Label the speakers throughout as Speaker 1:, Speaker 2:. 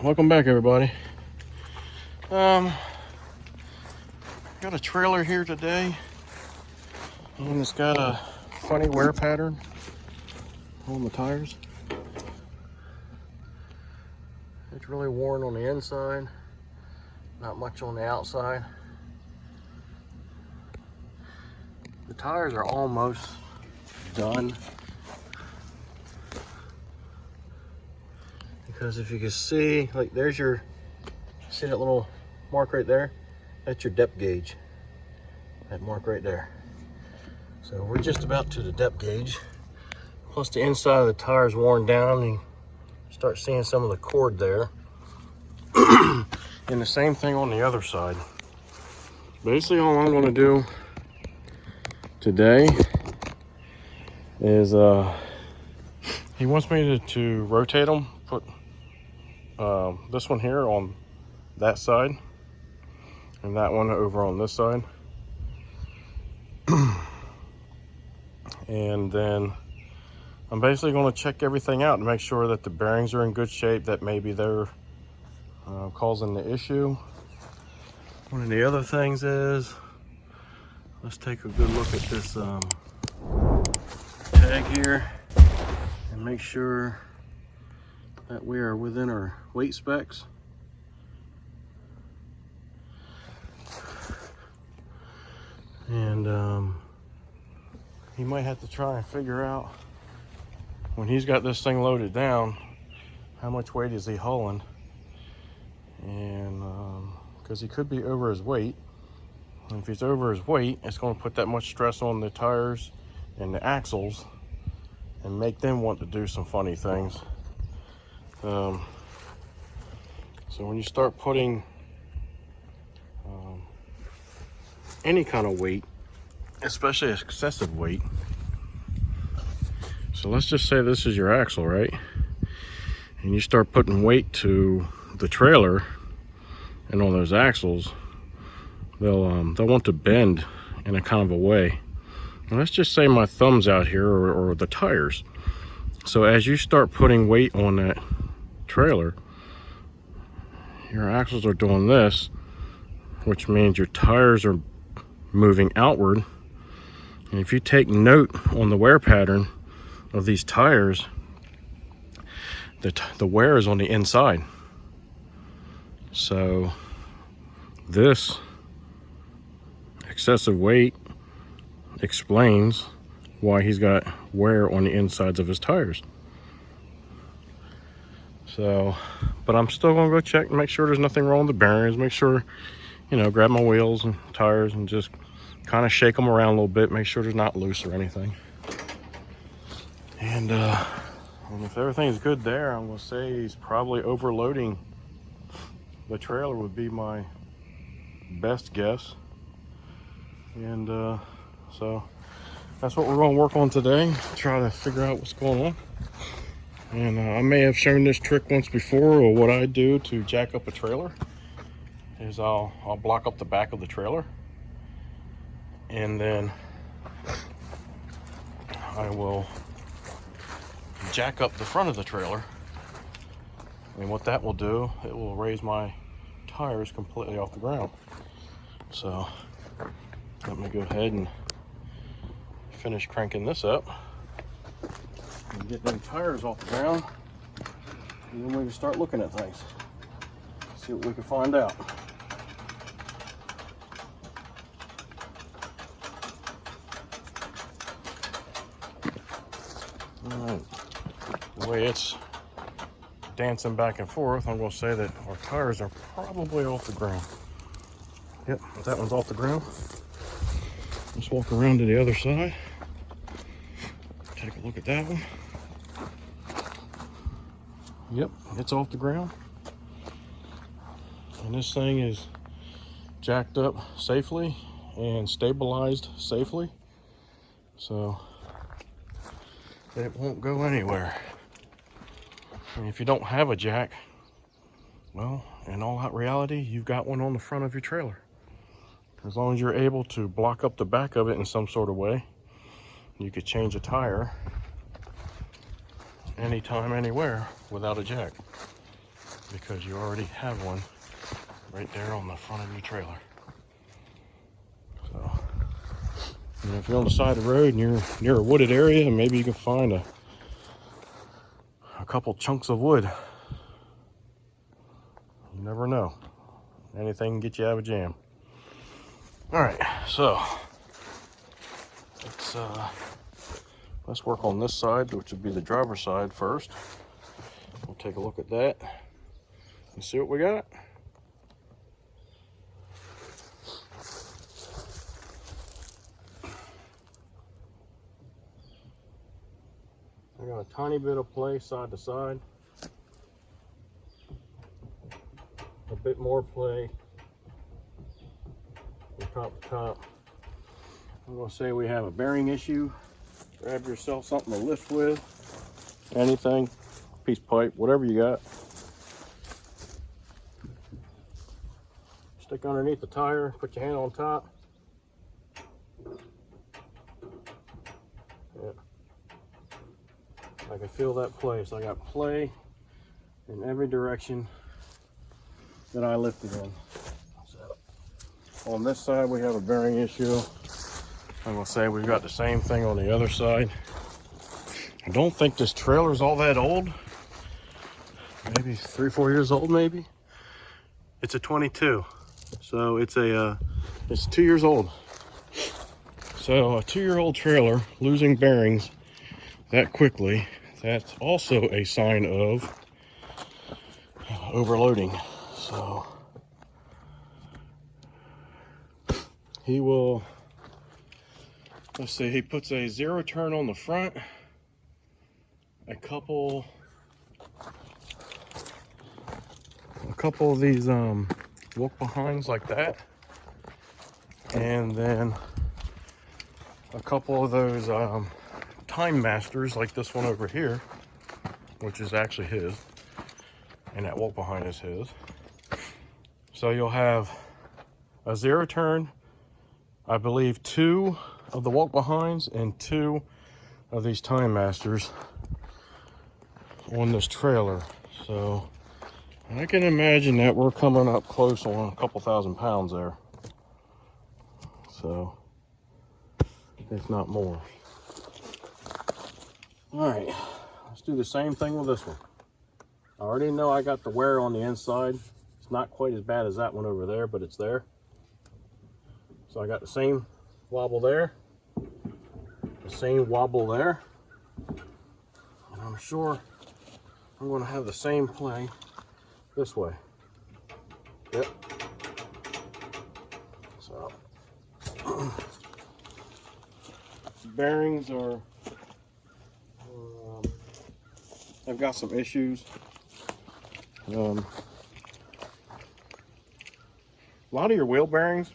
Speaker 1: welcome back everybody. Got a trailer here today, and it's got a funny wear pattern on the tires. It's really worn on the inside, not much on the outside. The tires are almost done, because if you can see, like, there's your, see that little mark right there? That's your depth gauge, that mark right there. So we're just about to the depth gauge. Plus the inside of the tire is worn down, and you start seeing some of the cord there. And the same thing on the other side. Basically all I'm going to do today is he wants me to rotate them, put this one here on that side and that one over on this side. And then I'm basically going to check everything out to make sure that the bearings are in good shape, that maybe they're causing the issue. One of the other things is, let's take a good look at this tag here and make sure that we are within our weight specs. And he might have to try and figure out, when he's got this thing loaded down, how much weight is he hauling. And because he could be over his weight, and if he's over his weight, it's going to put that much stress on the tires and the axles and make them want to do some funny things. So when you start putting any kind of weight, especially excessive weight, so let's just say this is your axle, right? And you start putting weight to the trailer and on those axles, they'll want to bend in a kind of a way. And let's just say my thumb's out here, or the tires. So as you start putting weight on that trailer, your axles are doing this, which means your tires are moving outward. And if you take note on the wear pattern of these tires, the wear is on the inside. So this excessive weight explains why he's got wear on the insides of his tires. So, but I'm still gonna go check and make sure there's nothing wrong with the bearings, make sure, you know, grab my wheels and tires and just kind of shake them around a little bit, make sure they're not loose or anything. And if everything's good there, I'm gonna say he's probably overloading the trailer, would be my best guess. And so that's what we're going to work on today, try to figure out what's going on. And I may have shown this trick once before, or what I do to jack up a trailer is I'll block up the back of the trailer, and then I will jack up the front of the trailer. And what that will do, it will raise my tires completely off the ground. So let me go ahead and finish cranking this up and get them tires off the ground, and then we can start looking at things, see what we can find out. All right, the way it's dancing back and forth, I'm going to say that our tires are probably off the ground. Yep, that one's off the ground. Let's walk around to the other side, take a look at that one. Yep, it's off the ground, and this thing is jacked up safely and stabilized safely, so it won't go anywhere. And if you don't have a jack, well, in all reality, you've got one on the front of your trailer. As long as you're able to block up the back of it in some sort of way, you could change a tire anytime, anywhere without a jack. because you already have one right there on the front of your trailer. So, you know, if you're on the side of the road and you're near a wooded area, maybe you can find a couple chunks of wood. You never know. Anything can get you out of a jam. All right, so let's work on this side, which would be the driver's side first. We'll take a look at that and see what we got. I got a tiny bit of play side to side, a bit more play from top to top. I'm going to say we have a bearing issue. Grab yourself something to lift with, anything, piece of pipe, whatever you got. Stick underneath the tire, put your hand on top. Yeah. I can feel that play, so I got play in every direction that I lifted in. So, on this side we have a bearing issue. I'm gonna say we've got the same thing on the other side. I don't think this trailer's all that old. Maybe 3 or 4 years old, maybe. It's a 22, so it's 2 years old. So a 2-year-old trailer losing bearings that quickly, that's also a sign of overloading. So he will, let's see, he puts a 0 turn on the front, a couple of these walk behinds like that, and then a couple of those time masters like this one over here, which is actually his, and that walk behind is his. So you'll have a 0 turn, I believe 2 of the walk behinds and 2 of these time masters on this trailer. So I can imagine that we're coming up close on a couple thousand pounds there. So if not more. All right, let's do the same thing with this one. I already know I got the wear on the inside. It's not quite as bad as that one over there, but it's there. So I got the same wobble there, the same wobble there, and I'm sure I'm going to have the same play this way. Yep. So bearings are I've got some issues. A lot of your wheel bearings,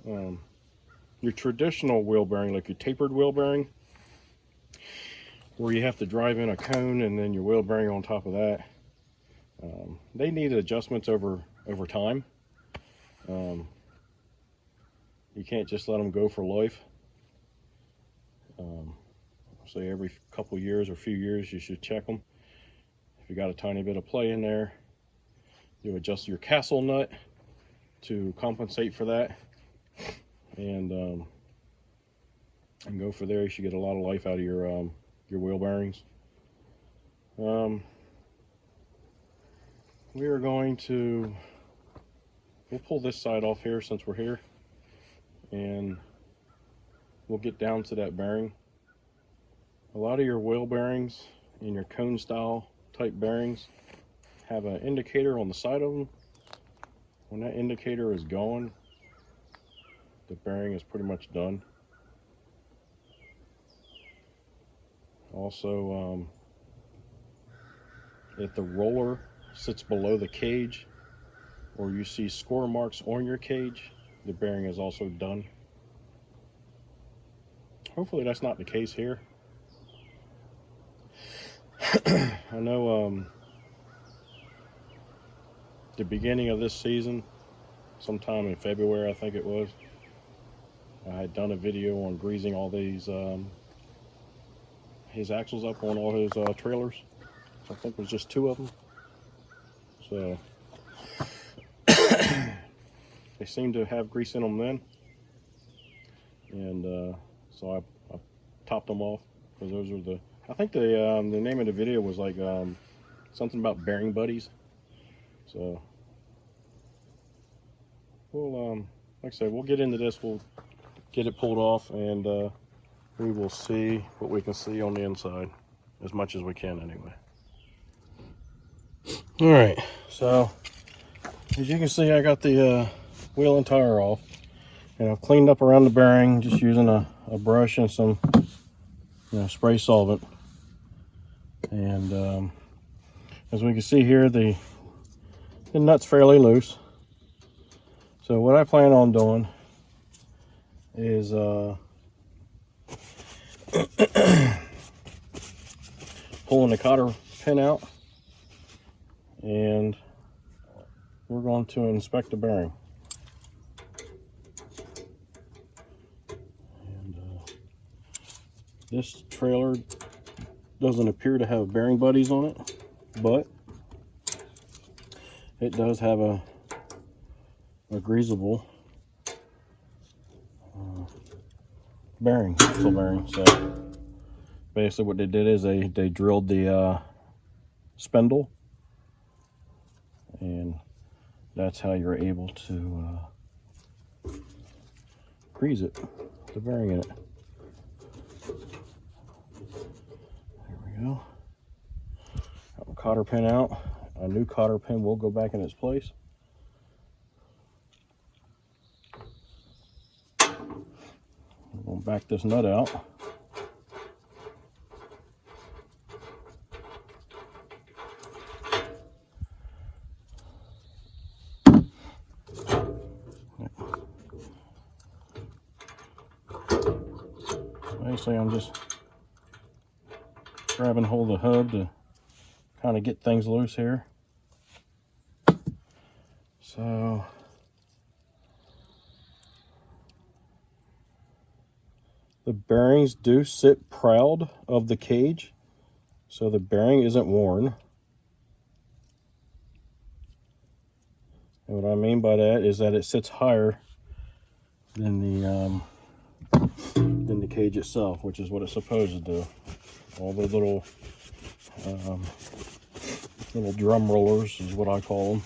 Speaker 1: your traditional wheel bearing, like your tapered wheel bearing, where you have to drive in a cone and then your wheel bearing on top of that, they need adjustments over time. You can't just let them go for life. Say every couple years or few years you should check them. If you got a tiny bit of play in there, you adjust your castle nut to compensate for that, and go for there. You should get a lot of life out of your wheel bearings. We are going to, we'll pull this side off here since we're here, and we'll get down to that bearing. A lot of your wheel bearings and your cone style type bearings have an indicator on the side of them. When that indicator is going, the bearing is pretty much done. Also, if the roller sits below the cage, or you see score marks on your cage, the bearing is also done. Hopefully that's not the case here. I know the beginning of this season, sometime in February I think it was, I had done a video on greasing all these his axles up on all his trailers. I think it was just 2 of them. So they seem to have grease in them then, and so I topped them off, because those are the, I think the name of the video was like something about bearing buddies. So we'll like I said, we'll get into this, we'll get it pulled off, and we will see what we can see on the inside, as much as we can anyway. All right, so as you can see, I got the wheel and tire off, and I've cleaned up around the bearing just using a brush and some spray solvent. And as we can see here, the nut's fairly loose. So what I plan on doing is pulling the cotter pin out, and we're going to inspect the bearing. And this trailer doesn't appear to have bearing buddies on it, but it does have a greasable bearing, axle bearing. So basically what they did is they drilled the spindle, and that's how you're able to grease it, the bearing in it. There we go. Got my cotter pin out. A new cotter pin will go back in its place. I'm going to back this nut out. Basically, I'm just grabbing hold of the hub to kind of get things loose here. So the bearings do sit proud of the cage, so the bearing isn't worn. And what I mean by that is that it sits higher than the cage itself, which is what it's supposed to do. All the little drum rollers is what I call them,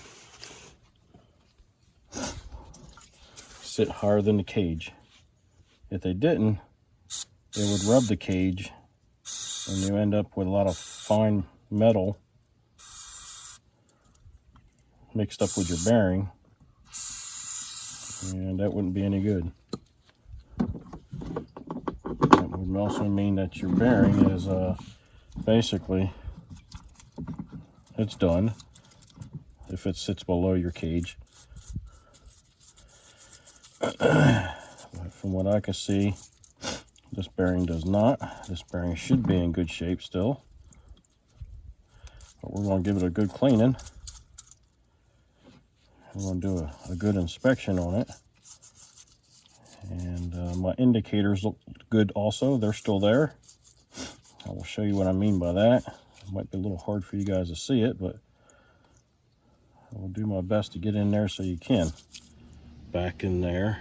Speaker 1: sit higher than the cage. If they didn't, it would rub the cage, and you end up with a lot of fine metal mixed up with your bearing, and that wouldn't be any good. That would also mean that your bearing is basically, it's done if it sits below your cage. But from what I can see, this bearing does not. This bearing should be in good shape still, but we're going to give it a good cleaning. We're going to do a good inspection on it. And my indicators look good also. They're still there. I will show you what I mean by that. It might be a little hard for you guys to see it, but I will do my best to get in there so you can. Back in there,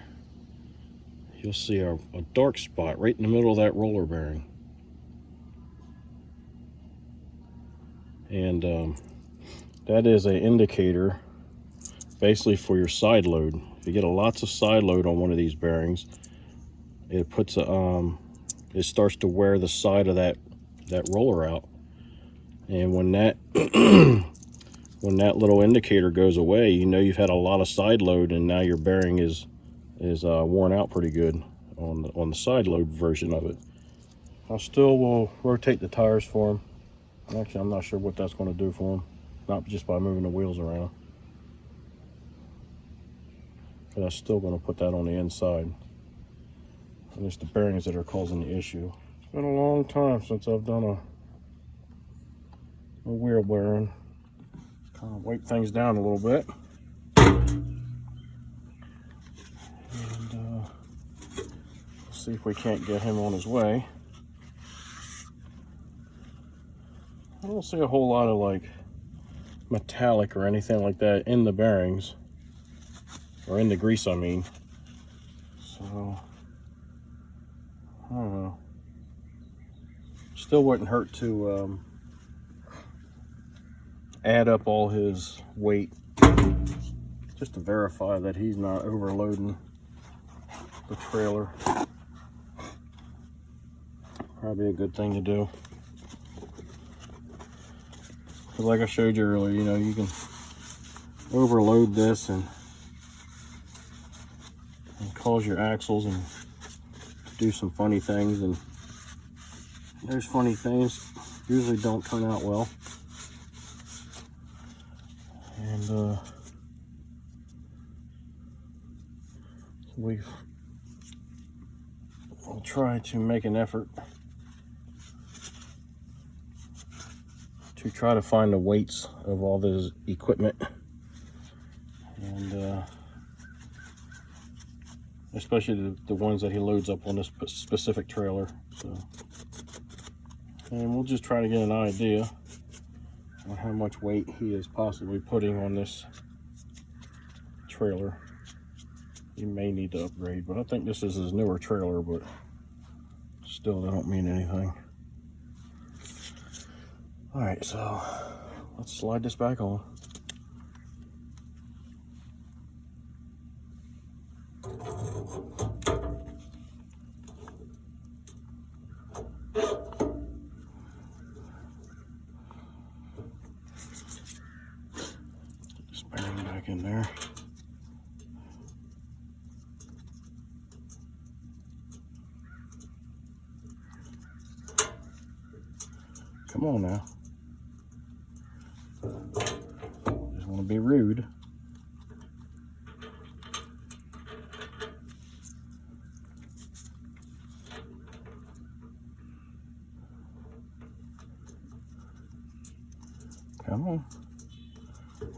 Speaker 1: you'll see a dark spot right in the middle of that roller bearing. And that is an indicator basically for your side load. If you get lots of side load on one of these bearings, it puts a it starts to wear the side of that roller out. And when that when that little indicator goes away, you know you've had a lot of side load, and now your bearing is worn out pretty good on the side load version of it. I still will rotate the tires for them. Actually, I'm not sure what that's going to do for them, not just by moving the wheels around. But I'm still going to put that on the inside. And it's the bearings that are causing the issue. It's been a long time since I've done a wheel bearing. Kind of wipe things down a little bit. And see if we can't get him on his way. I don't see a whole lot of like metallic or anything like that in the bearings, or in the grease I mean. So I don't know, still wouldn't hurt to add up all his weight just to verify that he's not overloading the trailer. Probably a good thing to do. Because like I showed you earlier, you know, you can overload this and cause your axles and do some funny things, and those funny things usually don't turn out well. And we'll try to make an effort to try to find the weights of all this equipment, and especially the ones that he loads up on this specific trailer. So, and we'll just try to get an idea on how much weight he is possibly putting on this trailer. He may need to upgrade, but I think this is his newer trailer, but still, that don't mean anything. All right, so let's slide this back on. This bearing back in there. Come on now. Just want to be rude. Come on.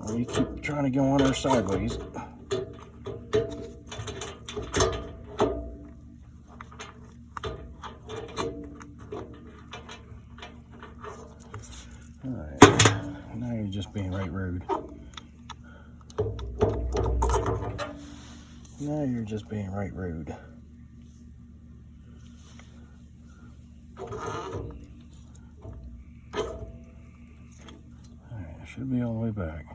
Speaker 1: Oh, you keep trying to go on there sideways. Alright, now you're just being right rude. Now you're just being right rude. Alright, it should be all the way back.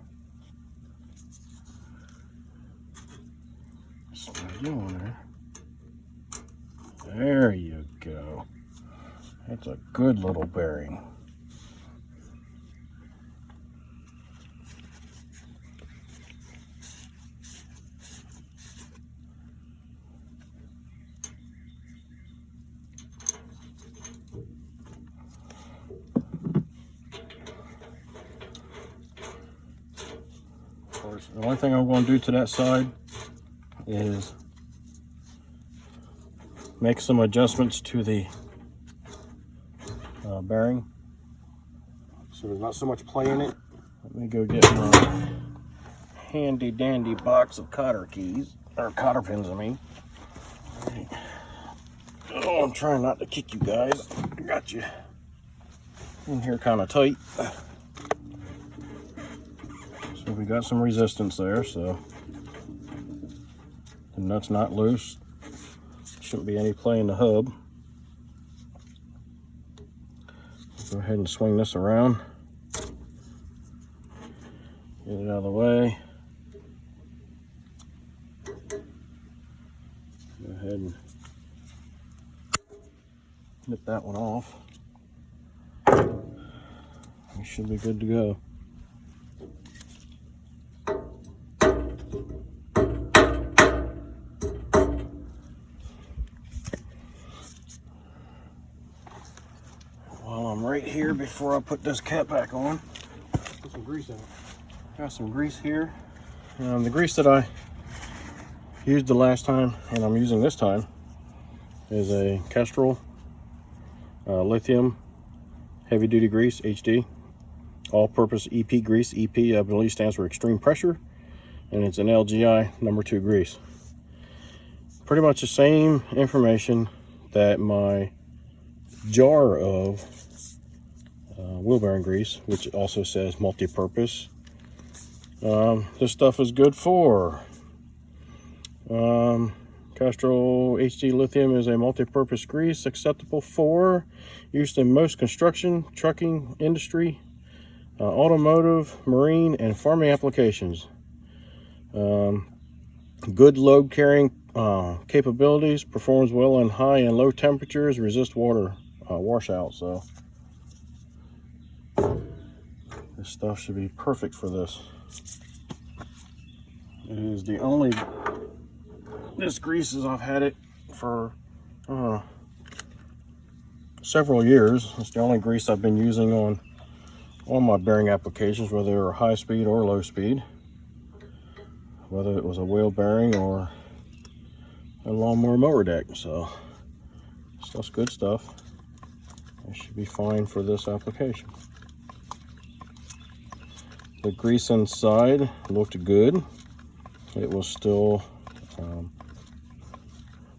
Speaker 1: Slide you on there. There you go. That's a good little bearing. The only thing I'm going to do to that side is make some adjustments to the bearing, so there's not so much play in it. Let me go get my handy dandy box of cotter keys, or cotter pins I mean. Right. Oh, I'm trying not to kick you guys. Got you in here kind of tight. So we got some resistance there, so the nut's not loose. Shouldn't be any play in the hub. Go ahead and swing this around. Get it out of the way. Go ahead and nip that one off. We should be good to go. While I'm right here, before I put this cap back on, put some grease in it. Got some grease here. The grease that I used the last time, and I'm using this time, is a Castrol lithium heavy duty grease HD, all-purpose EP grease. EP I believe stands for extreme pressure, and it's an LGI #2 grease. Pretty much the same information that my jar of wheel bearing grease, which also says multi-purpose, This stuff is good for Castrol HD lithium is a multi-purpose grease acceptable for use in most construction, trucking industry, automotive, marine, and farming applications. Good load carrying capabilities, performs well in high and low temperatures, resist water washout. So this stuff should be perfect for this. It is the only, this grease is, I've had it for several years. It's the only grease I've been using on my bearing applications, whether they're high speed or low speed, whether it was a wheel bearing or a lawnmower mower deck. So stuff's good stuff. It should be fine for this application. The grease inside looked good. It was still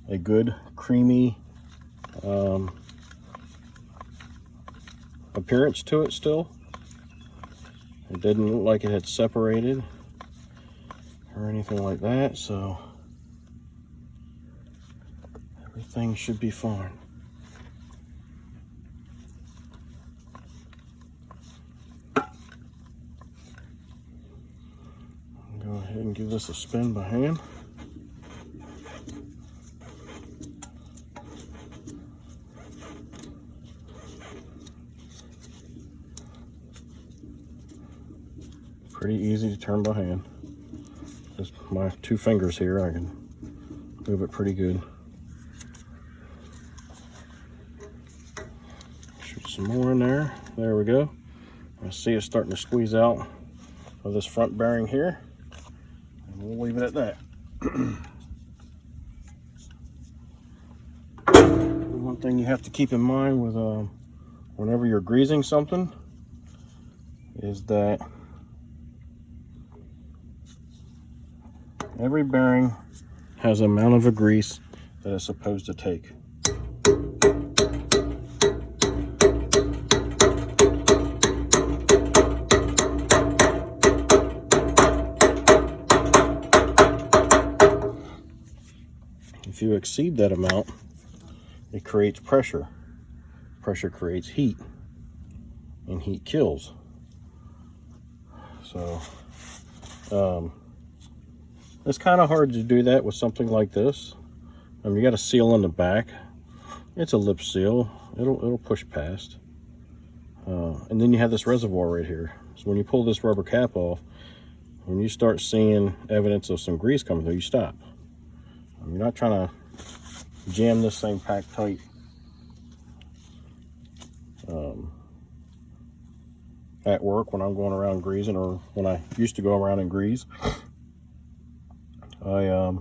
Speaker 1: a good creamy appearance to it still. It didn't look like it had separated or anything like that, so everything should be fine. Go ahead and give this a spin by hand. Pretty easy to turn by hand. Just my 2 fingers here, I can move it pretty good. Shoot some more in there. There we go. I see it's starting to squeeze out of this front bearing here. And we'll leave it at that. One thing you have to keep in mind with whenever you're greasing something is that every bearing has an amount of a grease that it's supposed to take. If you exceed that amount, it creates pressure. Pressure creates heat, and heat kills. So, it's kind of hard to do that with something like this. You got a seal in the back. It's a lip seal. It'll push past. And then you have this reservoir right here. So when you pull this rubber cap off, when you start seeing evidence of some grease coming through, you stop. You're not trying to jam this thing packed tight. At work when I'm going around greasing, or when I used to go around and grease, I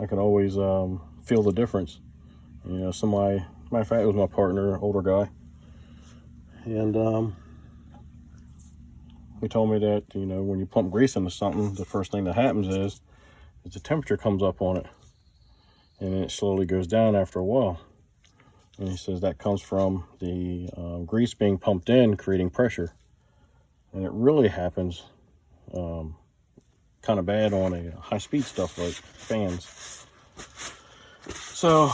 Speaker 1: could always feel the difference. You know, matter of fact, it was my partner, older guy, and he told me that, you know, when you pump grease into something, the first thing that happens is the temperature comes up on it, and then it slowly goes down after a while. And he says that comes from the grease being pumped in, creating pressure. And it really happens kind of bad on a high-speed stuff like fans. So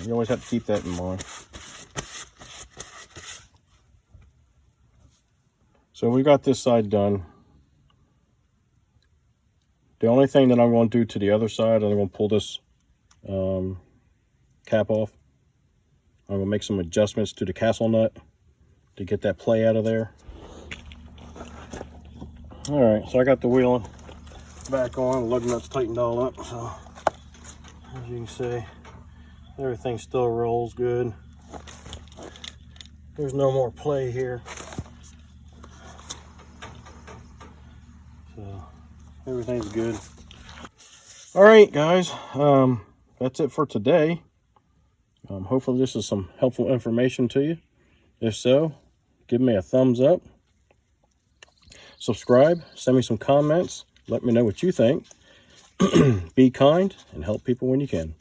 Speaker 1: you always have to keep that in mind. So we got this side done. The only thing that I'm going to do to the other side, I'm going to pull this cap off. I'm going to make some adjustments to the castle nut to get that play out of there. Alright, so I got the wheel back on, lug nuts tightened all up. So as you can see, everything still rolls good. There's no more play here. So everything's good. Alright guys, that's it for today. Hopefully this is some helpful information to you. If so, give me a thumbs up. Subscribe, send me some comments. Let me know what you think. Be kind and help people when you can.